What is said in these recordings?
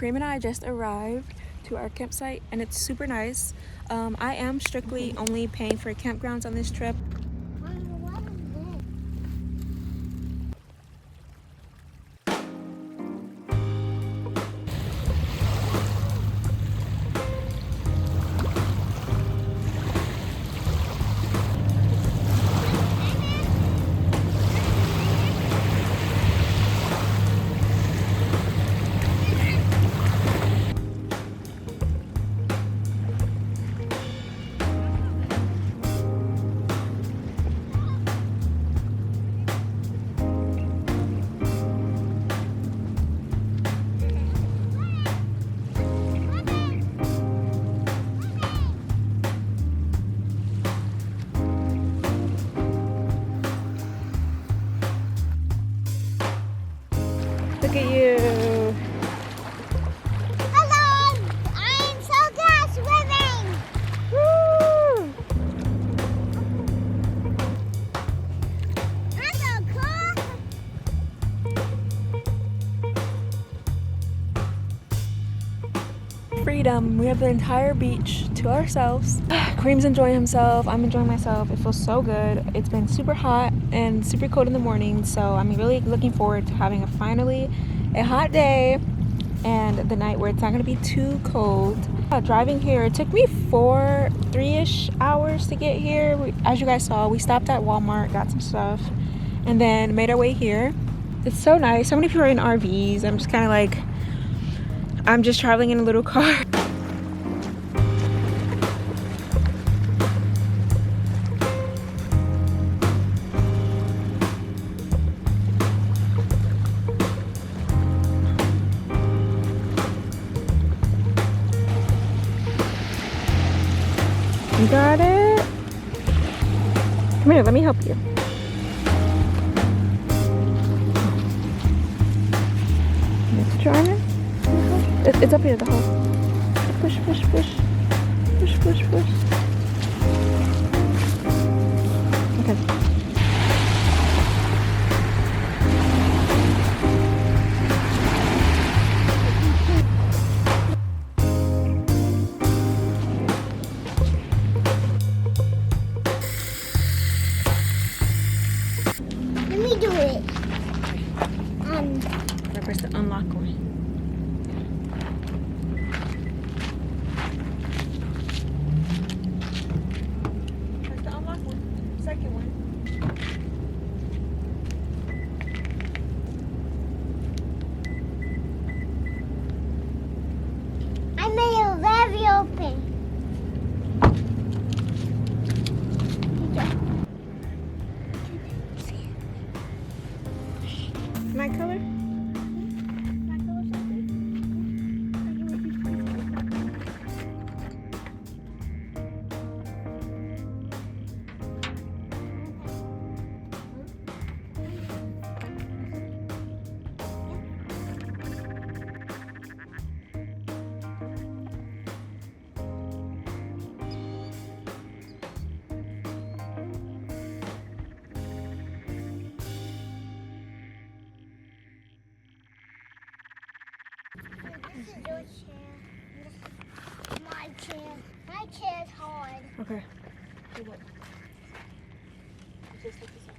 Kareem and I just arrived to our campsite and it's super nice. I am strictly only paying for campgrounds on this trip. Look at you. Hello! I'm so good swimming! Woo! That's so cool! Freedom. We have the entire beach to ourselves. Kareem's enjoying himself. I'm enjoying myself. It feels so good. It's been super hot and super cold in the morning, so I'm really looking forward to having finally a hot day and the night where it's not going to be too cold. Driving here, it took me 3-ish hours to get here. As you guys saw, we stopped at Walmart, got some stuff, and then made our way here. It's so nice. So many people are in RVs. I'm just kind of like, I'm just traveling in a little car. You got it? Come here, let me help you. Let's try it. It's up here, the hole. Push, push, push. Push, push, push. Okay. Let me do it. I press the unlock one. I made it very open. My color? This is your chair. My chair. My chair is hard. Okay. Hey, look. Just look this up.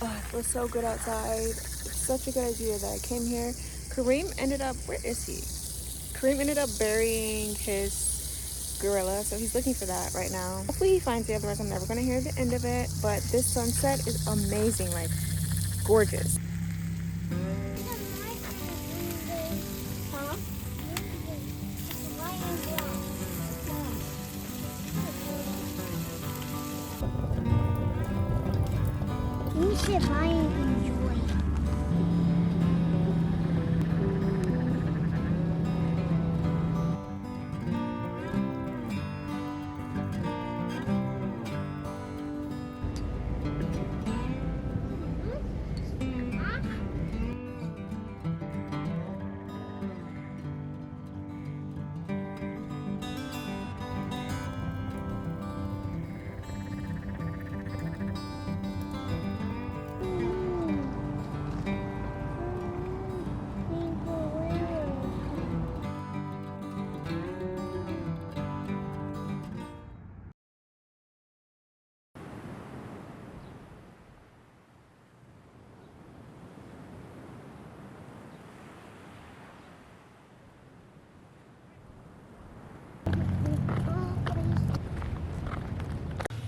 It was so good outside. It's such a good idea that I came here. Kareem ended up, where is he? Kareem ended up burying his gorilla, so he's looking for that right now. Hopefully he finds it, otherwise I'm never gonna hear the end of it. But this sunset is amazing, like gorgeous. Huh? You should buy and enjoy.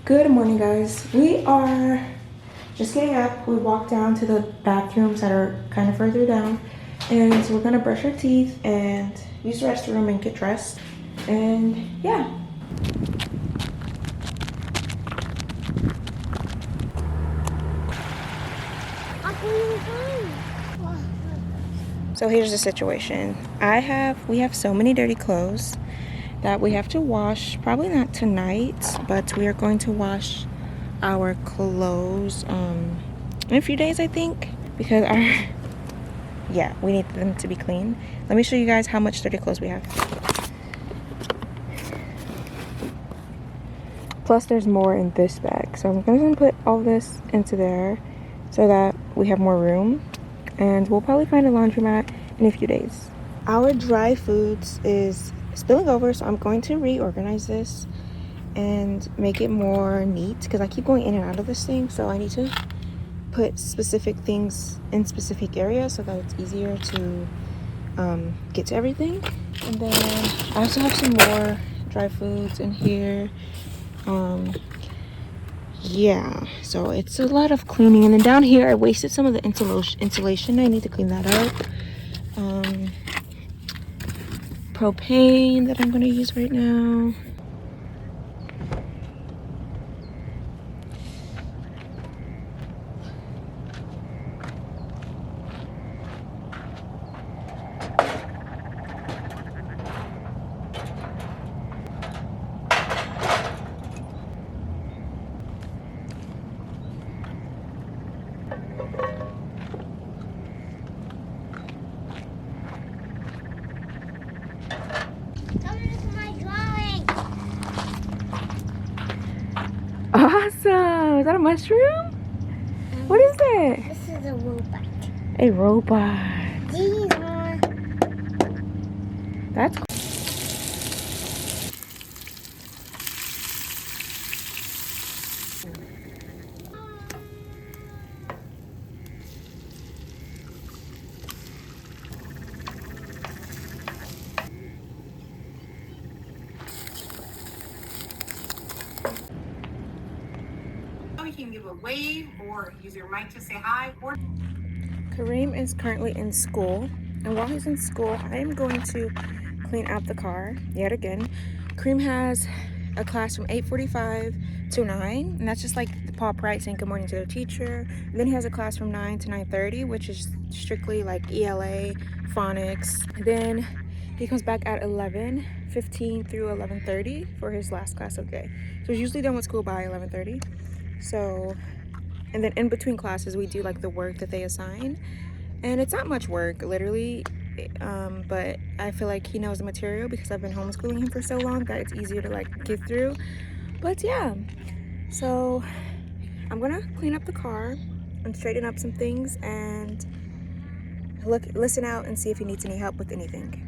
Good morning, guys. We are just getting up. We walked down to the bathrooms that are kind of further down, and so we're gonna brush our teeth and use the restroom and get dressed. And yeah. So here's the situation. We have so many dirty clothes that we have to wash. Probably not tonight, but we are going to wash our clothes in a few days, I think, because we need them to be clean. Let me show you guys how much dirty clothes we have. Plus there's more in this bag, so I'm gonna put all this into there so that we have more room, and we'll probably find a laundromat in a few days. Our dry foods is spilling over, so I'm going to reorganize this and make it more neat because I keep going in and out of this thing, so I need to put specific things in specific areas so that it's easier to get to everything. And then I also have some more dry foods in here. Yeah, so it's a lot of cleaning. And then down here I wasted some of the insulation. I need to clean that up. Propane that I'm going to use right now. Awesome! Is that a mushroom? What is it? This is a robot. A robot. These are... That's cool. You can give a wave or use your mic to say hi. Or Kareem is currently in school, and while he's in school, I am going to clean out the car yet again. Kareem has a class from 8:45 to 9, and that's just like the Paul Price saying good morning to the teacher. And then he has a class from 9 to 9:30, which is strictly like ELA, phonics. And then he comes back at 11:15 through 11:30 for his last class of the day. So he's usually done with school by 11:30. So, and then in between classes we do like the work that they assign, and it's not much work literally, but I feel like he knows the material because I've been homeschooling him for so long that it's easier to like get through. But yeah, so I'm gonna clean up the car and straighten up some things and listen out and see if he needs any help with anything.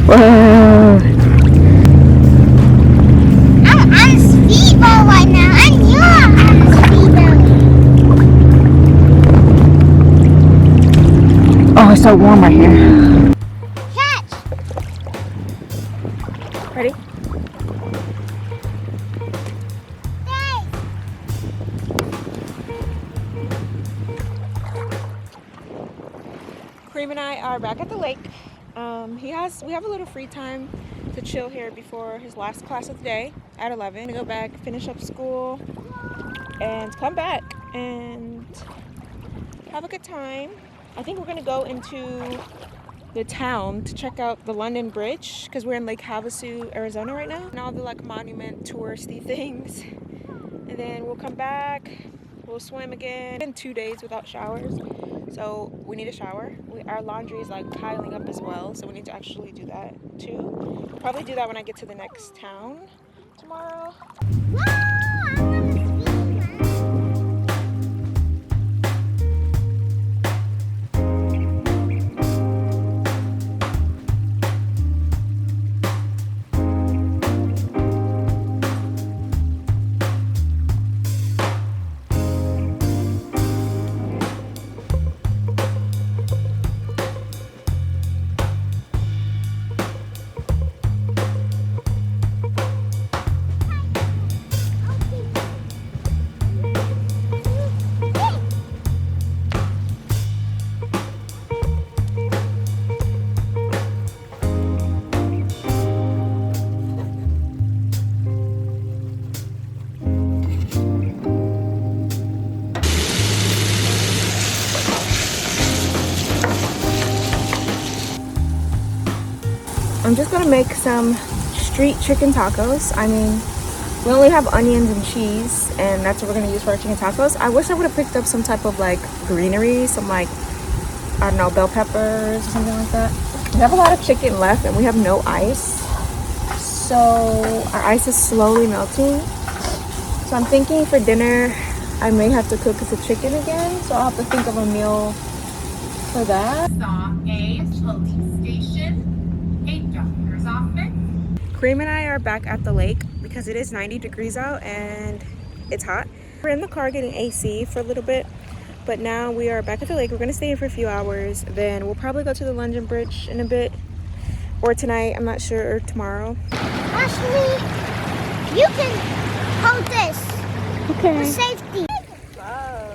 Whoa. I'm on a speedboat right now. And you're on a speedboat. Oh, it's so warm right here. Catch. Ready? Hey. Kareem and I are back at the lake. We have a little free time to chill here before his last class of the day at 11. To go back, finish up school, and come back and have a good time. I think we're gonna go into the town to check out the London Bridge because we're in Lake Havasu, Arizona right now. And all the like monument touristy things. And then we'll come back, we'll swim again. It's been 2 days without showers, so we need a shower. Our laundry is like piling up as well, so we need to actually do that too. Probably do that when I get to the next town tomorrow. Whoa, I'm on a speedboat. I'm just gonna make some street chicken tacos. I mean, we only have onions and cheese, and that's what we're gonna use for our chicken tacos. I wish I would have picked up some type of like greenery, some like, I don't know, bell peppers or something like that. We have a lot of chicken left and we have no ice. So our ice is slowly melting. So I'm thinking for dinner, I may have to cook the chicken again. So I'll have to think of a meal for that. Saw a police station, a doctor's office. Kareem and I are back at the lake because it is 90 degrees out and it's hot. We're in the car getting AC for a little bit, but now we are back at the lake. We're gonna stay here for a few hours. Then we'll probably go to the London Bridge in a bit, or tonight, I'm not sure, or tomorrow. Ashley, you can hold this Okay. for safety. Wow.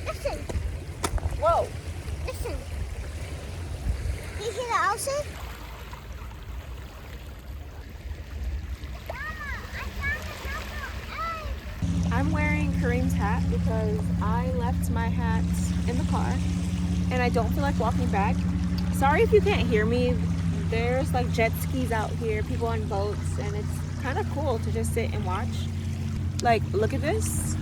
Listen, Whoa. listen. You hear the ocean? Mama, I found a couple eggs. I'm wearing Kareem's hat because I left my hat in the car and I don't feel like walking back. Sorry if you can't hear me. There's like jet skis out here, people on boats, and it's kind of cool to just sit and watch. Like, look at this.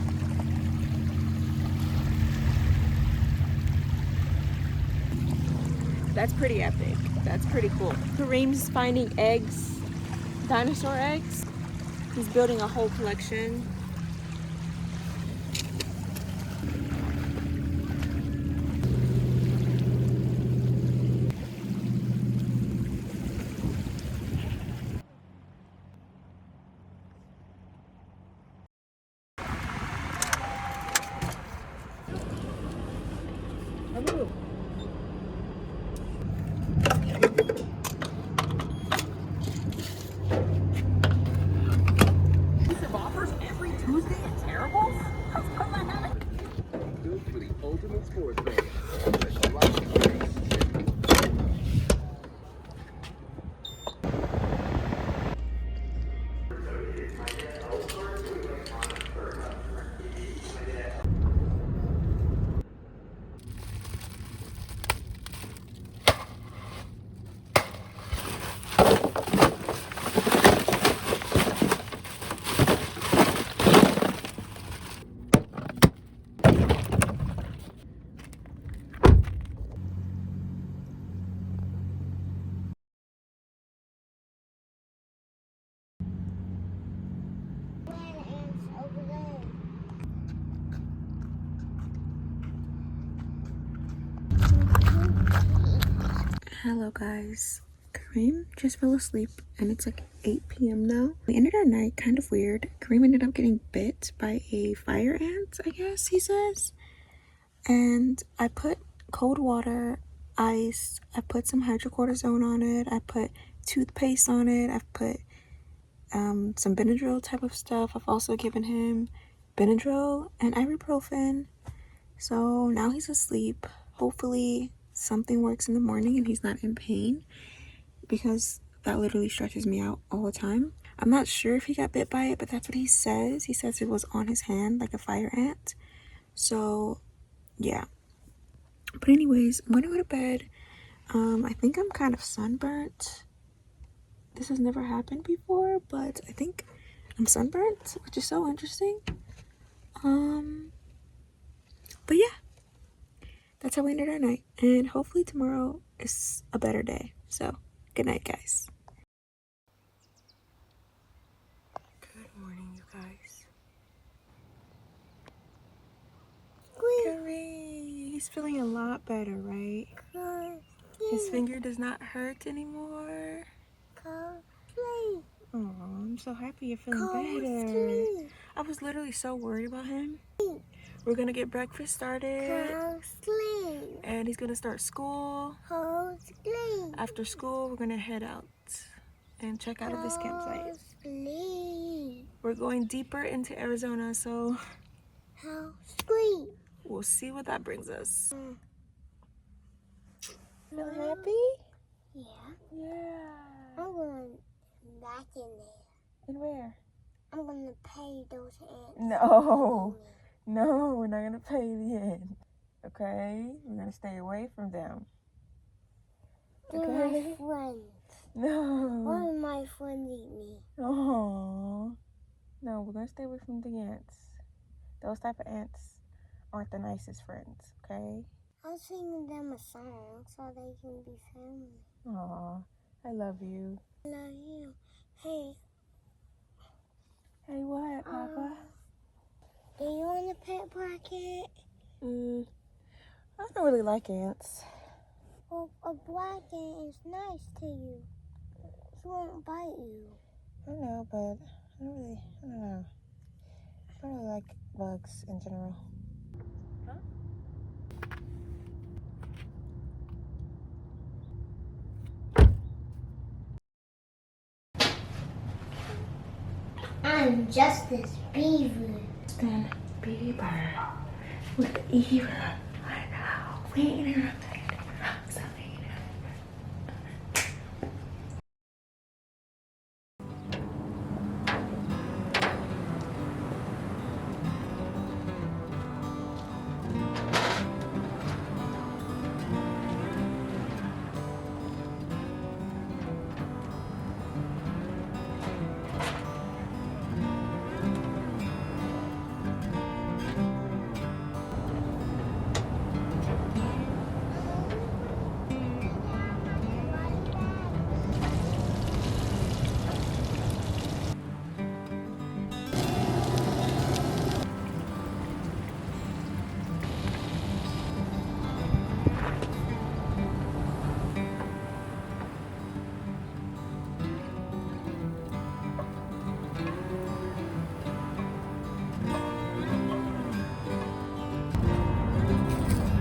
That's pretty epic. That's pretty cool. Kareem's finding eggs, dinosaur eggs. He's building a whole collection. Hello guys, Kareem just fell asleep and it's like 8 p.m. now. We ended our night kind of weird. Kareem ended up getting bit by a fire ant, I guess he says. And I put cold water, ice, I put some hydrocortisone on it, I put toothpaste on it, I've put some Benadryl type of stuff. I've also given him Benadryl and ibuprofen. So now he's asleep. Hopefully something works in the morning and he's not in pain, because that literally stresses me out all the time. I'm not sure if he got bit by it, but that's what he says. He says it was on his hand like a fire ant. So yeah. But anyways, I'm gonna go to bed. I think I'm kind of sunburnt. This has never happened before, but I think I'm sunburnt, which is so interesting. But yeah, that's how we ended our night, and hopefully tomorrow is a better day. So good night, guys. Good morning, you guys. Kareem, he's feeling a lot better, right? His finger does not hurt anymore. Oh, I'm so happy you're feeling better. I was literally so worried about him. We're gonna get breakfast started, and he's gonna start school. After school, we're gonna head out and check out of this campsite. We're going deeper into Arizona, so we'll see what that brings us. Feel happy? Yeah. Yeah. I'm going back in there. And where? I'm gonna pay those ants. No. No, we're not gonna pay the end. Okay? We're gonna stay away from them. They're my friends. No. One of my friends eat me. Oh. No, we're gonna stay away from the ants. Those type of ants aren't the nicest friends, okay? I'm singing them a song so they can be family. Aw, I love you. I love you. Hey. Hey, what, Papa? Do you want a pet blanket? I don't really like ants. Well, a blanket is nice to you. She won't bite you. I know, but I don't know. I don't really like bugs in general. I'm Justice Beaver. Justin Bieber with Eva. I know. Wait a minute.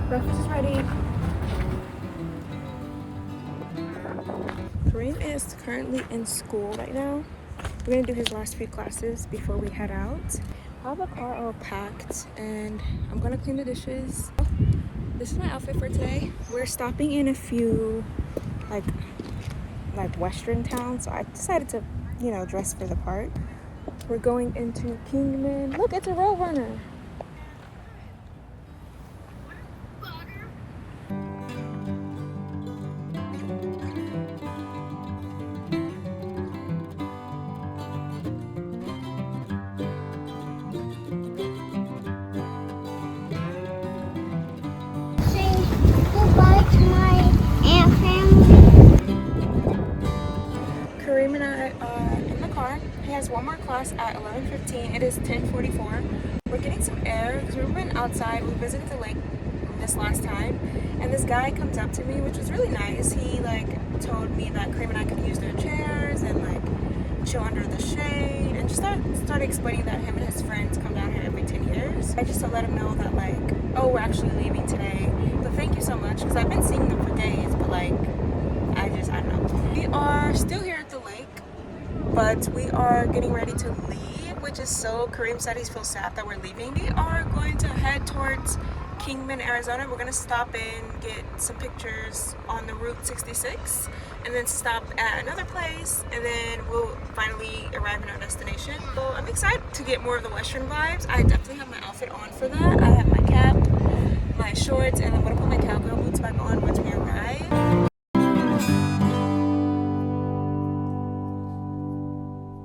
Breakfast is ready. Kareem is currently in school right now. We're gonna do his last few classes before we head out. I have the car all packed and I'm gonna clean the dishes. This is my outfit for today. We're stopping in a few like western towns, so I decided to, dress for the part. We're going into Kingman. Look, it's a Roadrunner. Kareem and I are in the car. He has one more class at 11:15. It is 10:44. We're getting some air because we've been outside. We visited the lake this last time, and this this guy comes up to me, which was really nice. He like told me that Kareem and I could use their chairs and like chill under the shade, and just started explaining that him and his friends come down here every 10 years. I just to let him know that like, oh, we're actually leaving today. So thank you so much, because I've been seeing them for days, but like, I don't know. We are still here at the lake, but we are getting ready to leave, which is so, Kareem said he feels sad that we're leaving. We are going to head towards Kingman, Arizona. We're gonna stop in, get some pictures on the Route 66, and then stop at another place, and then we'll finally arrive in our destination. So I'm excited to get more of the Western vibes. I definitely have my outfit on for that. I have my cap, my shorts, and I'm gonna put my cowgirl boots back on once we arrive.